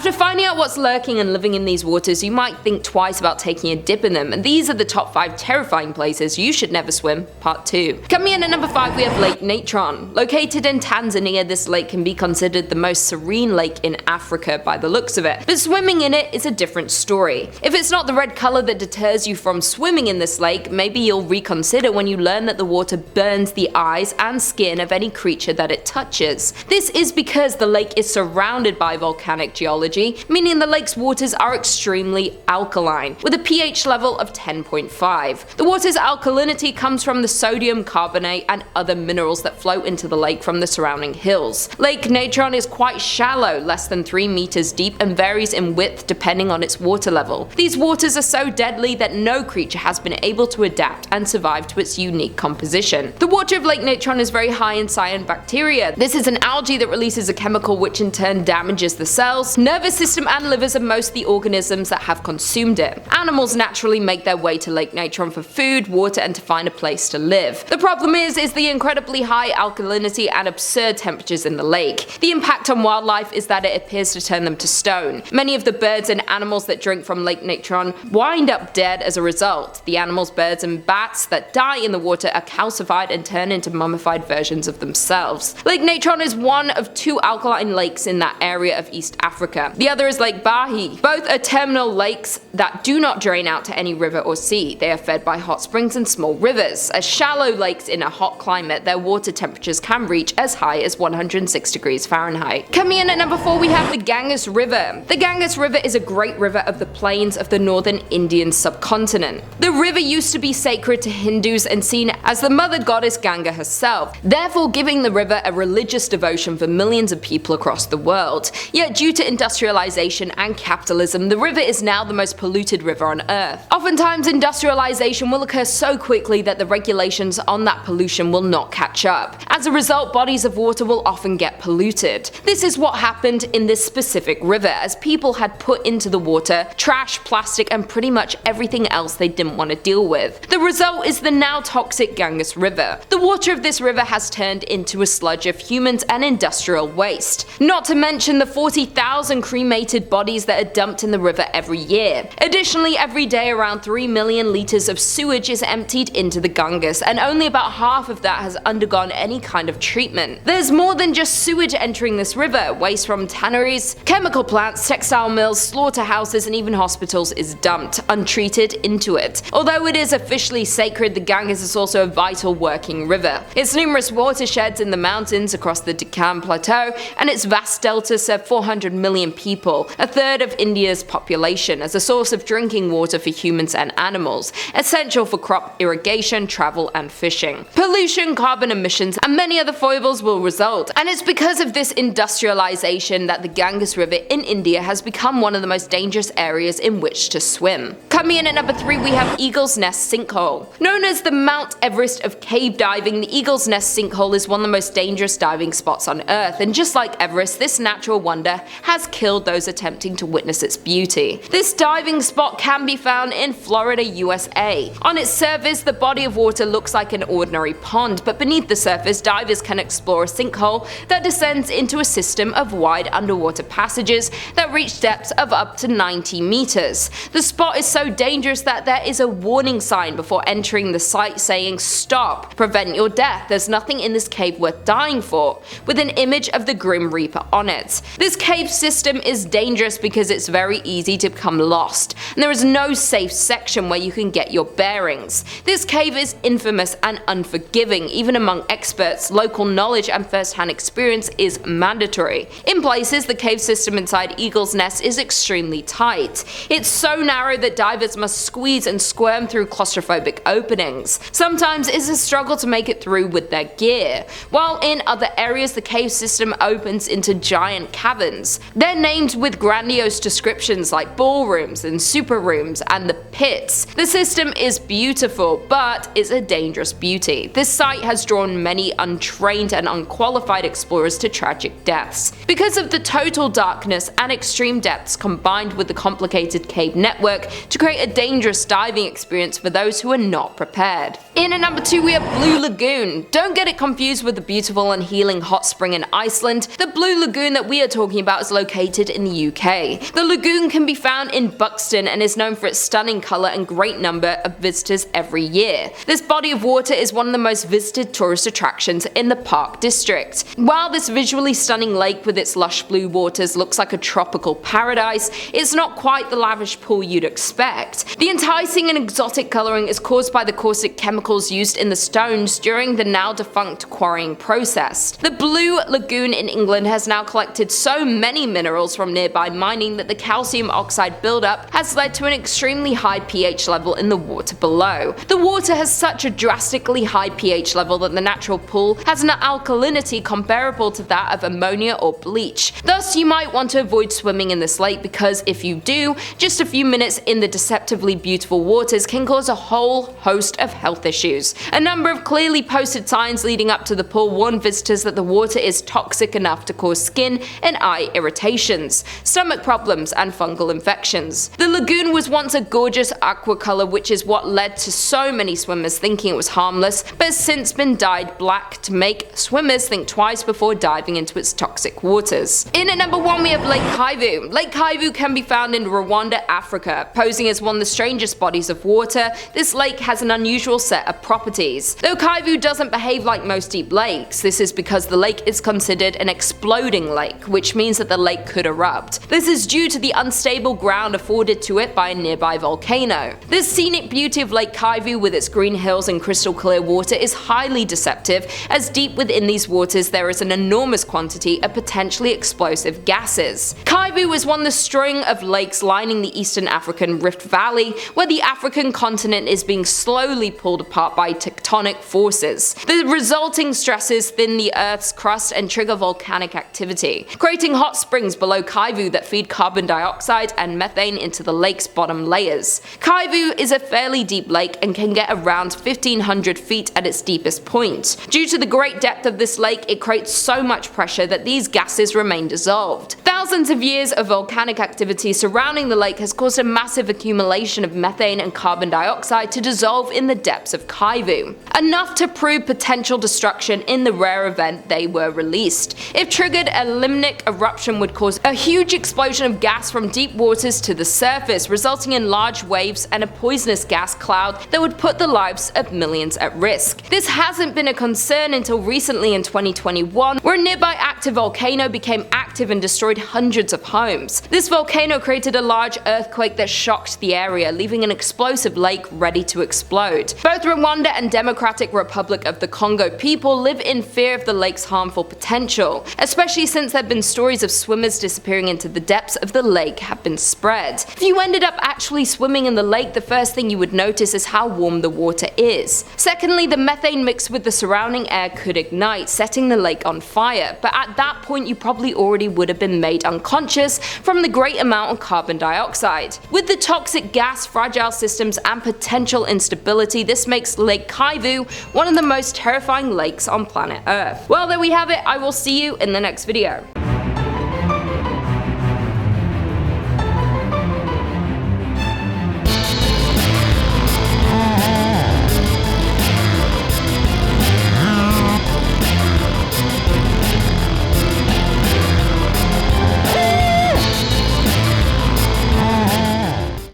After finding out what's lurking and living in these waters, you might think twice about taking a dip in them, and these are the top 5 terrifying places you should never swim, part 2. Coming in at number 5 we have Lake Natron. Located in Tanzania, this lake can be considered the most serene lake in Africa by the looks of it, but swimming in it is a different story. If it's not the red color that deters you from swimming in this lake, maybe you'll reconsider when you learn that the water burns the eyes and skin of any creature that it touches. This is because the lake is surrounded by volcanic geology, meaning the lake's waters are extremely alkaline, with a pH level of 10.5. The water's alkalinity comes from the sodium carbonate and other minerals that flow into the lake from the surrounding hills. Lake Natron is quite shallow, less than 3 meters deep, and varies in width depending on its water level. These waters are so deadly that no creature has been able to adapt and survive to its unique composition. The water of Lake Natron is very high in cyanobacteria. This is an algae that releases a chemical which in turn damages the cells, nervous system and livers of most of the organisms that have consumed it. Animals naturally make their way to Lake Natron for food, water, and to find a place to live. The problem is the incredibly high alkalinity and absurd temperatures in the lake. The impact on wildlife is that it appears to turn them to stone. Many of the birds and animals that drink from Lake Natron wind up dead as a result. The animals, birds, and bats that die in the water are calcified and turn into mummified versions of themselves. Lake Natron is one of 2 alkaline lakes in that area of East Africa. The other is Lake Bahi. Both are terminal lakes that do not drain out to any river or sea. They are fed by hot springs and small rivers. As shallow lakes in a hot climate, their water temperatures can reach as high as 106 degrees Fahrenheit. Coming in at number 4 we have the Ganges River. The Ganges River is a great river of the plains of the northern Indian subcontinent. The river used to be sacred to Hindus and seen as the mother goddess Ganga herself, therefore giving the river a religious devotion for millions of people across the world. Yet due to industrialization and capitalism, the river is now the most polluted river on earth. Oftentimes industrialization will occur so quickly that the regulations on that pollution will not catch up. As a result, bodies of water will often get polluted. This is what happened in this specific river, as people had put into the water trash, plastic, and pretty much everything else they didn't want to deal with. The result is the now toxic Ganges River. The water of this river has turned into a sludge of humans and industrial waste, not to mention the 40,000 cremated bodies that are dumped in the river every year. Additionally, every day around 3 million liters of sewage is emptied into the Ganges, and only about half of that has undergone any kind of treatment. There's more than just sewage entering this river. Waste from tanneries, chemical plants, textile mills, slaughterhouses, and even hospitals is dumped, untreated, into it. Although it is officially sacred, the Ganges is also a vital working river. Its numerous watersheds in the mountains across the Deccan Plateau and its vast delta serve 400 million people, a third of India's population, as a source of drinking water for humans and animals, essential for crop irrigation, travel, and fishing. Pollution, carbon emissions, and many other foibles will result, and it's because of this industrialization that the Ganges River in India has become one of the most dangerous areas in which to swim. Coming in at number 3 we have Eagle's Nest Sinkhole. Known as the Mount Everest of cave diving, the Eagle's Nest Sinkhole is one of the most dangerous diving spots on Earth, and just like Everest, this natural wonder has killed those attempting to witness its beauty. This diving spot can be found in Florida, USA. On its surface, the body of water looks like an ordinary pond, but beneath the surface, divers can explore a sinkhole that descends into a system of wide underwater passages that reach depths of up to 90 meters. The spot is so dangerous that there is a warning sign before entering the site saying, "Stop, prevent your death, there's nothing in this cave worth dying for," with an image of the Grim Reaper on it. This cave system is dangerous because it's very easy to become lost, and there is no safe section where you can get your bearings. This cave is infamous and unforgiving. Even among experts, local knowledge and first-hand experience is mandatory. In places, the cave system inside Eagle's Nest is extremely tight. It's so narrow that divers must squeeze and squirm through claustrophobic openings. Sometimes it's a struggle to make it through with their gear, while in other areas the cave system opens into giant caverns. They're named with grandiose descriptions like ballrooms and super rooms and the pits. The system is beautiful, but is a dangerous beauty. This site has drawn many untrained and unqualified explorers to tragic deaths. Because of the total darkness and extreme depths combined with the complicated cave network to create a dangerous diving experience for those who are not prepared. In at number 2 we have Blue Lagoon. Don't get it confused with the beautiful and healing hot spring in Iceland. The Blue Lagoon that we are talking about is located located in the UK. The lagoon can be found in Buxton and is known for its stunning colour and great number of visitors every year. This body of water is one of the most visited tourist attractions in the Park District. While this visually stunning lake with its lush blue waters looks like a tropical paradise, it's not quite the lavish pool you'd expect. The enticing and exotic colouring is caused by the caustic chemicals used in the stones during the now defunct quarrying process. The Blue Lagoon in England has now collected so many minerals from nearby mining that the calcium oxide buildup has led to an extremely high pH level in the water below. The water has such a drastically high pH level that the natural pool has an alkalinity comparable to that of ammonia or bleach. Thus, you might want to avoid swimming in this lake because if you do, just a few minutes in the deceptively beautiful waters can cause a whole host of health issues. A number of clearly posted signs leading up to the pool warn visitors that the water is toxic enough to cause skin and eye irritations, stomach problems, and fungal infections. The lagoon was once a gorgeous aqua color, which is what led to so many swimmers thinking it was harmless, but has since been dyed black to make swimmers think twice before diving into its toxic waters. In at number 1 we have Lake Kivu. Lake Kivu can be found in Rwanda, Africa. Posing as one of the strangest bodies of water, this lake has an unusual set of properties. Though Kivu doesn't behave like most deep lakes, this is because the lake is considered an exploding lake, which means that the lake could erupt. This is due to the unstable ground afforded to it by a nearby volcano. This scenic beauty of Lake Kivu with its green hills and crystal clear water is highly deceptive, as deep within these waters there is an enormous quantity of potentially explosive gases. Kivu is one of the string of lakes lining the eastern African Rift Valley, where the African continent is being slowly pulled apart by tectonic forces. The resulting stresses thin the Earth's crust and trigger volcanic activity, creating hot springs below Kivu that feed carbon dioxide and methane into the lake's bottom layers. Kivu is a fairly deep lake and can get around 1500 feet at its deepest point. Due to the great depth of this lake, it creates so much pressure that these gases remain dissolved. Thousands of years of volcanic activity surrounding the lake has caused a massive accumulation of methane and carbon dioxide to dissolve in the depths of Kivu, enough to prove potential destruction in the rare event they were released. If triggered, a limnic eruption would cause a huge explosion of gas from deep waters to the surface, resulting in large waves and a poisonous gas cloud that would put the lives of millions at risk. This hasn't been a concern until recently in 2021, where a nearby active volcano became active and destroyed hundreds of homes. This volcano created a large earthquake that shocked the area, leaving an explosive lake ready to explode. Both Rwanda and Democratic Republic of the Congo people live in fear of the lake's harmful potential, especially since there have been stories of swimmers disappearing into the depths of the lake have been spread. If you ended up actually swimming in the lake, the first thing you would notice is how warm the water is. Secondly, the methane mixed with the surrounding air could ignite, setting the lake on fire, but at that point you probably already would have been made unconscious from the great amount of carbon dioxide. With the toxic gas, fragile systems, and potential instability, this makes Lake Kivu one of the most terrifying lakes on planet Earth. Well, there we have it. I will see you in the next video.